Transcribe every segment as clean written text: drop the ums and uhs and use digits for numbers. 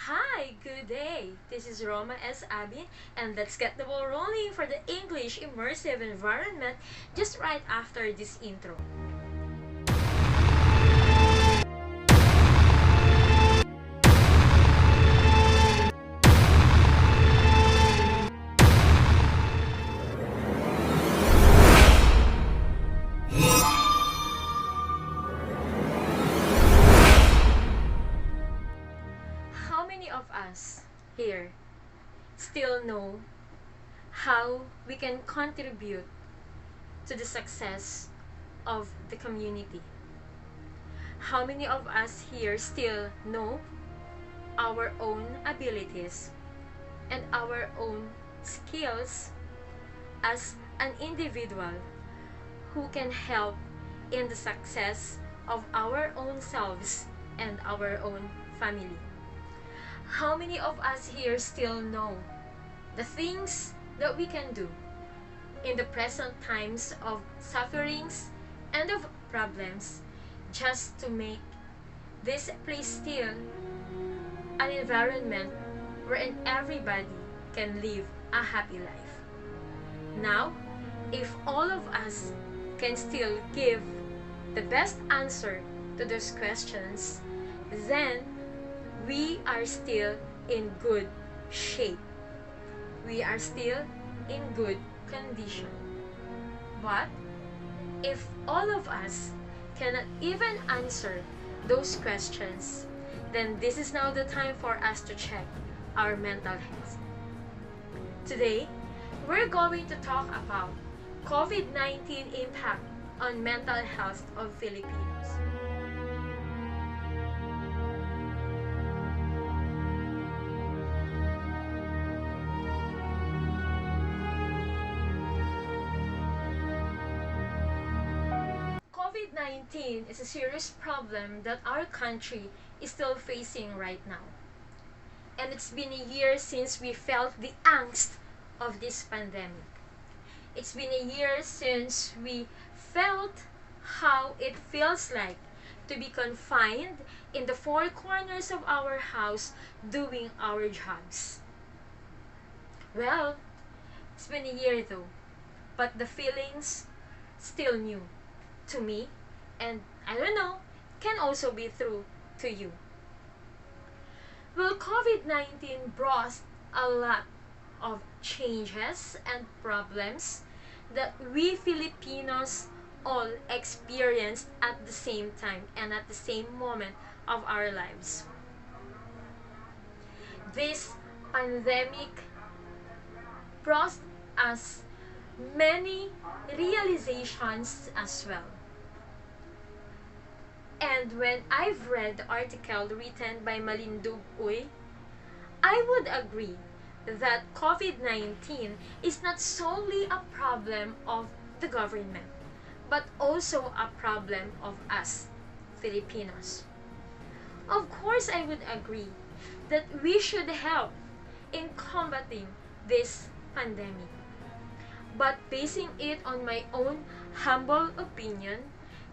Hi, good day. This is Roma S. Abin, and let's get the ball rolling for the English immersive environment just right after this intro. How many of us here still know how we can contribute to the success of the community? How many of us here still know our own abilities and our own skills as an individual who can help in the success of our own selves and our own family? How many of us here still know the things that we can do in the present times of sufferings and of problems just to make this place still an environment wherein everybody can live a happy life? Now, if all of us can still give the best answer to those questions, then we are still in good shape. We are still in good condition. But if all of us cannot even answer those questions, then this is now the time for us to check our mental health. Today, we're going to talk about COVID-19 impact on mental health of Filipinos. COVID-19 is a serious problem that our country is still facing right now. And it's been a year since we felt the angst of this pandemic. It's been a year since we felt how it feels like to be confined in the four corners of our house doing our jobs. Well, it's been a year though, but the feelings still new to me, and I don't know, can also be true to you. Well, COVID-19 brought a lot of changes and problems that we Filipinos all experienced at the same time and at the same moment of our lives. This pandemic brought us many realizations as well. And when I've read the article written by Malindug Uy, I would agree that COVID-19 is not solely a problem of the government, but also a problem of us, Filipinos. Of course, I would agree that we should help in combating this pandemic. But basing it on my own humble opinion,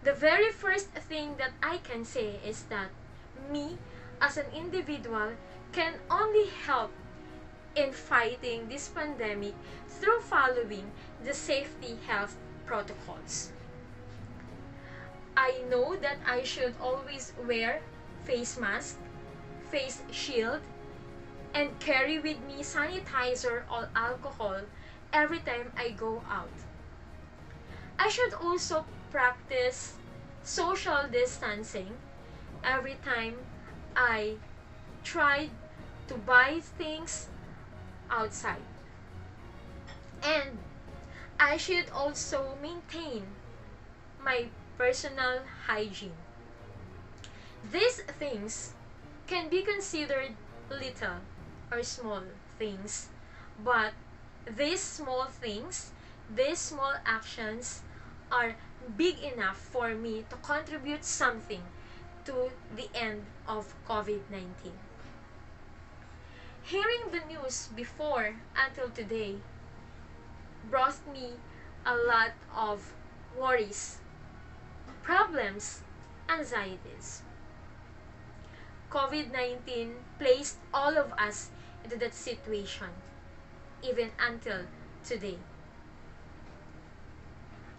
the very first thing that I can say is that me, as an individual, can only help in fighting this pandemic through following the safety health protocols. I know that I should always wear face mask, face shield, and carry with me sanitizer or alcohol every time I go out. I should also practice social distancing every time I try to buy things outside. And I should also maintain my personal hygiene. These things can be considered little or small things, but these small things, these small actions are big enough for me to contribute something to the end of COVID-19. Hearing the news before until today brought me a lot of worries, problems, anxieties. COVID-19 placed all of us into that situation, even until today.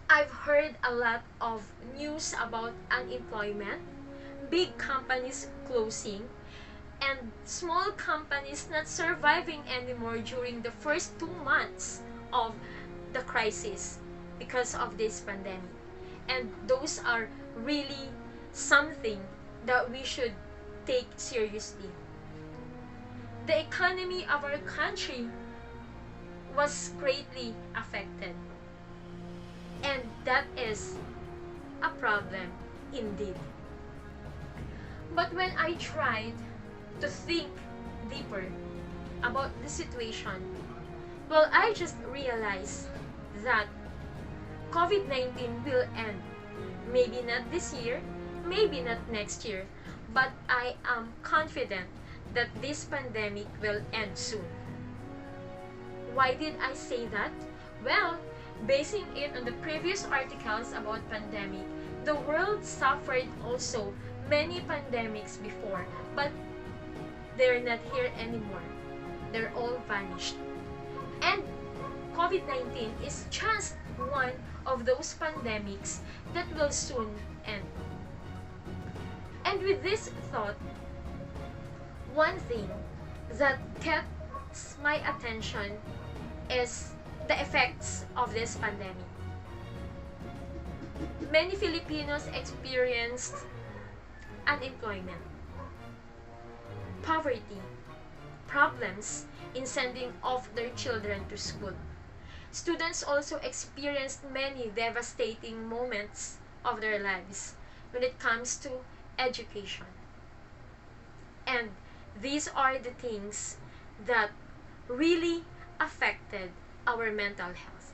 I've heard a lot of news about unemployment, big companies closing, and small companies not surviving anymore during the first 2 months of the crisis because of this pandemic. And those are really something that we should take seriously. The economy of our country was greatly affected. And that is a problem indeed. But when I tried to think deeper about the situation, well, I just realized that COVID-19 will end. Maybe not this year, maybe not next year, but I am confident that this pandemic will end soon. Why did I say that? Well, basing it on the previous articles about pandemic, the world suffered also many pandemics before, but they're not here anymore. They're all vanished. And COVID-19 is just one of those pandemics that will soon end. And with this thought, one thing that kept my attention is the effects of this pandemic. Many Filipinos experienced unemployment, poverty, problems in sending off their children to school. Students also experienced many devastating moments of their lives when it comes to education. And these are the things that really affected our mental health.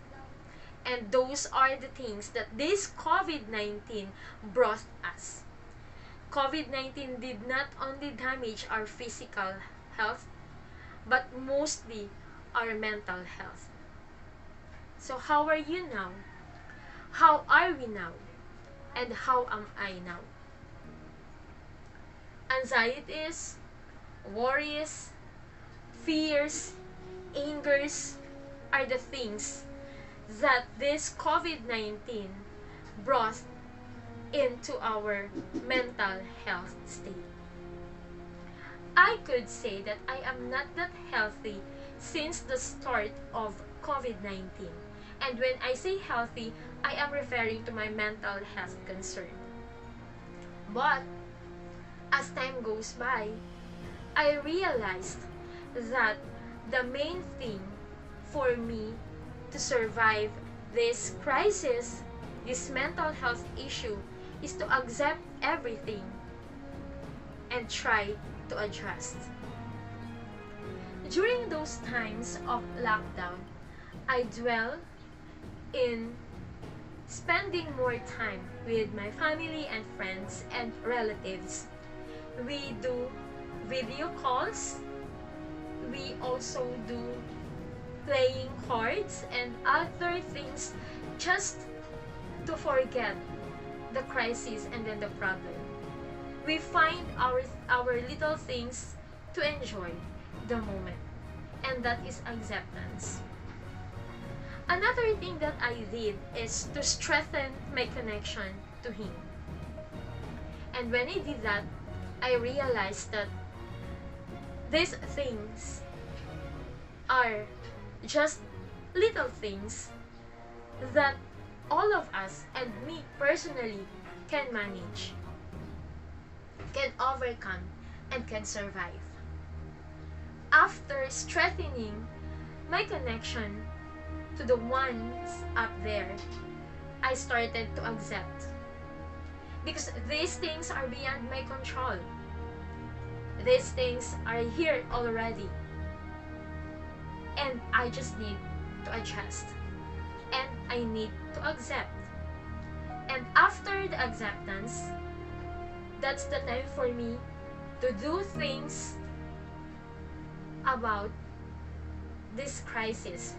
And those are the things that this COVID-19 brought us. COVID-19 did not only damage our physical health, but mostly our mental health. So how are you now? How are we now? And how am I now? Anxieties, worries, fears, angers are the things that this COVID-19 brought into our mental health state. I could say that I am not that healthy since the start of COVID-19. And when I say healthy, I am referring to my mental health concern. But as time goes by, I realized that the main thing for me to survive this crisis, this mental health issue, is to accept everything and try to adjust. During those times of lockdown, I dwell in spending more time with my family and friends and relatives. We do video calls. We also do playing cards and other things just to forget the crisis and then the problem. We find our little things to enjoy the moment, and that is acceptance. Another thing that I did is to strengthen my connection to Him. And when I did that, I realized that these things are just little things that all of us, and me personally, can manage, can overcome, and can survive. After strengthening my connection to the ones up there, I started to accept. Because these things are beyond my control. These things are here already. And I just need to adjust. And I need to accept. And after the acceptance, that's the time for me to do things about this crisis.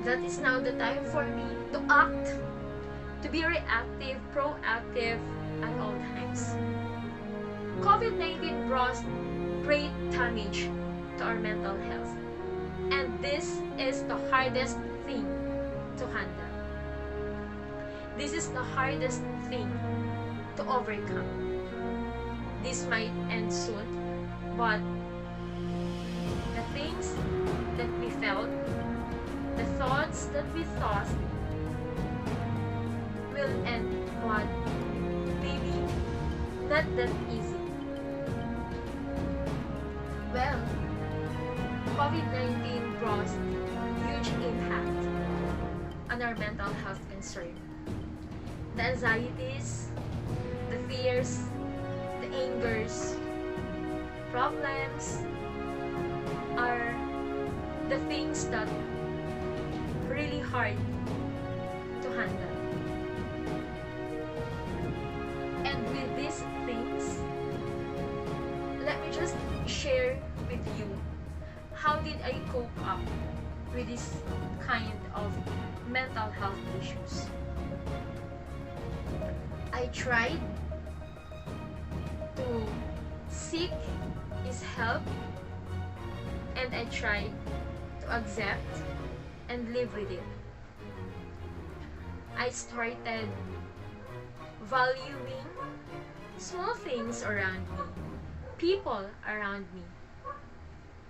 That is now the time for me to act, to be reactive, proactive at all times. COVID-19 brought great damage to our mental health. And this is the hardest thing to handle. This is the hardest thing to overcome. This might end soon, but the things that we felt, the thoughts that we thought will end, but maybe not that easy. Well, COVID-19 brought huge impact on our mental health concern. The anxieties, the fears, the angers, problems are the things that really hard to handle. And with these things, let me just share with you how did I cope up with this kind of mental health issues. I tried to seek his help, and I tried to accept and live with it. I started valuing small things around me, people around me,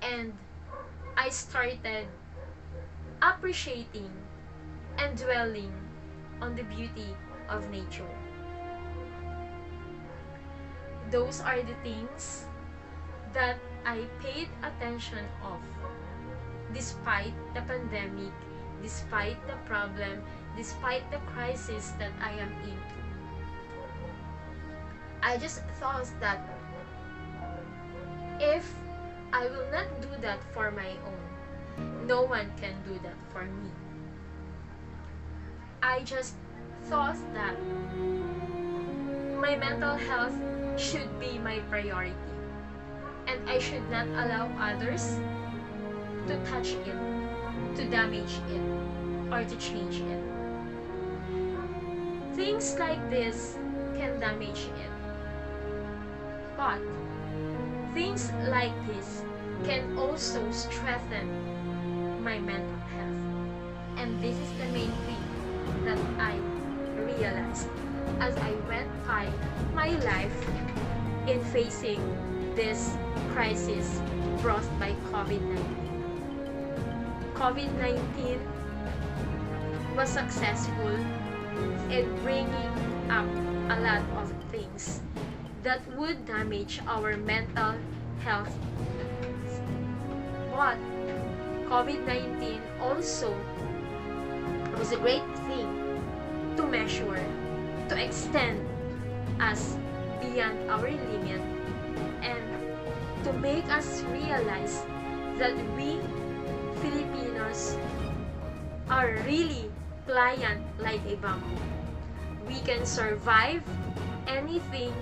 and I started appreciating and dwelling on the beauty of nature. Those are the things that I paid attention of, despite the pandemic, despite the problem, despite the crisis that I am in. I just thought that if I will not do that for my own, no one can do that for me. I just thought that my mental health should be my priority, and I should not allow others to touch it, to damage it, or to change it. Things like this can damage it, but things like this can also strengthen my mental health. And this is the main thing that I realized as I went by my life in facing this crisis brought by COVID-19. COVID-19 was successful in bringing up a lot of things that would damage our mental health. But COVID-19 also was a great thing to measure, to extend us beyond our limit, and to make us realize that we Filipinos are really pliant like a bamboo. We can survive anything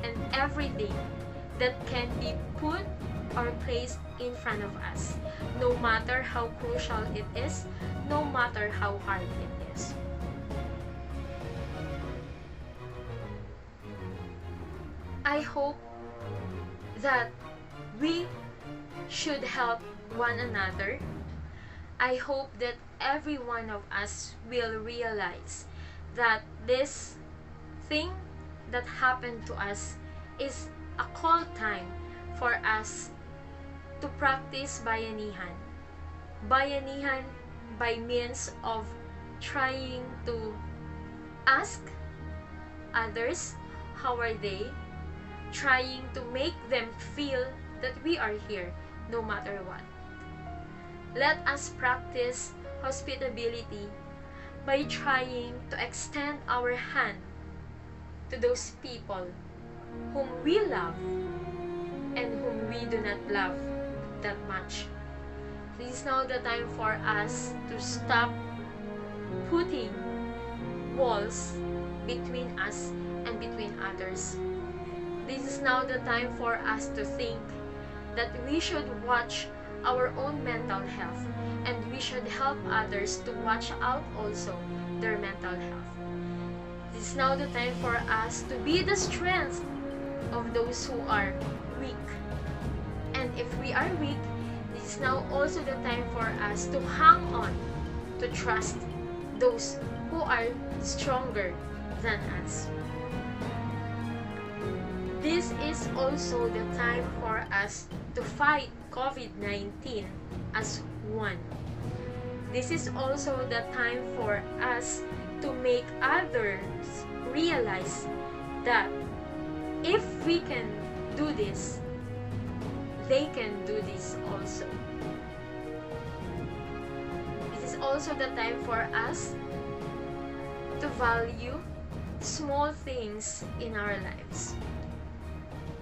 and everything that can be put or placed in front of us, no matter how crucial it is, no matter how hard it is. I hope that we should help one another. I hope that every one of us will realize that this thing that happened to us is a call time for us to practice bayanihan. Bayanihan by means of trying to ask others how are they, trying to make them feel that we are here no matter what. Let us practice hospitality by trying to extend our hand to those people whom we love and whom we do not love that much. This is now the time for us to stop putting walls between us and between others. This is now the time for us to think that we should watch our own mental health, and we should help others to watch out also their mental health. This is now the time for us to be the strength of those who are weak. And if we are weak, this is now also the time for us to hang on, to trust those who are stronger than us. This is also the time for us to fight COVID-19 as one. This is also the time for us to make others realize that if we can do this, they can do this also. This is also the time for us to value small things in our lives.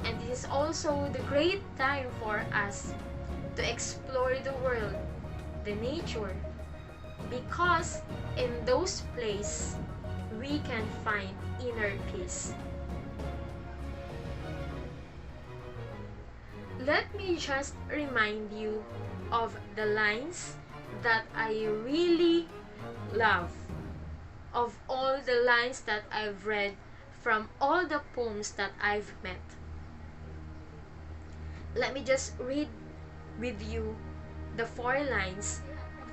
And this is also the great time for us to explore the world, the nature, because in those places we can find inner peace. Let me just remind you of the lines that I really love, of all the lines that I've read from all the poems that I've met. Let me just read with you the 4 lines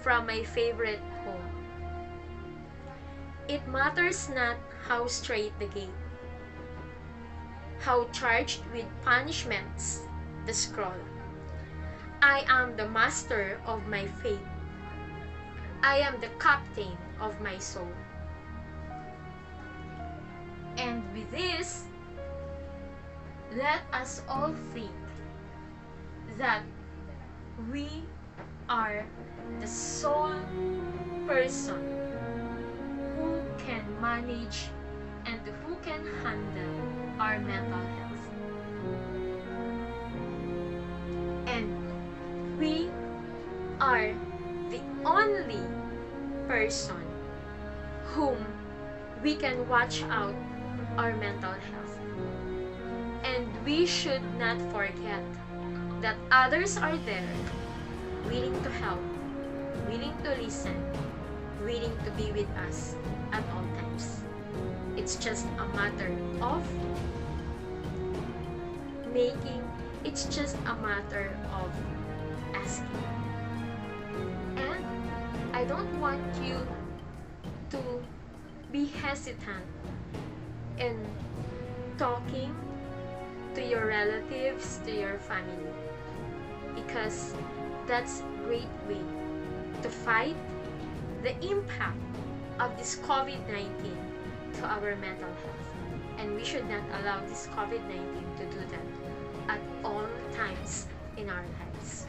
from my favorite poem. It matters not how straight the gate, how charged with punishments the scroll. I am the master of my fate. I am the captain of my soul. And with this, let us all think that we are the sole person who can manage and who can handle our mental health. And we are the only person whom we can watch out our mental health. And we should not forget that others are there, willing to help, willing to listen, willing to be with us at all times. It's just a matter of it's just a matter of asking. And I don't want you to be hesitant in talking to your relatives, to your family, because that's a great way to fight the impact of this COVID-19 to our mental health. And we should not allow this COVID-19 to do that at all times in our lives.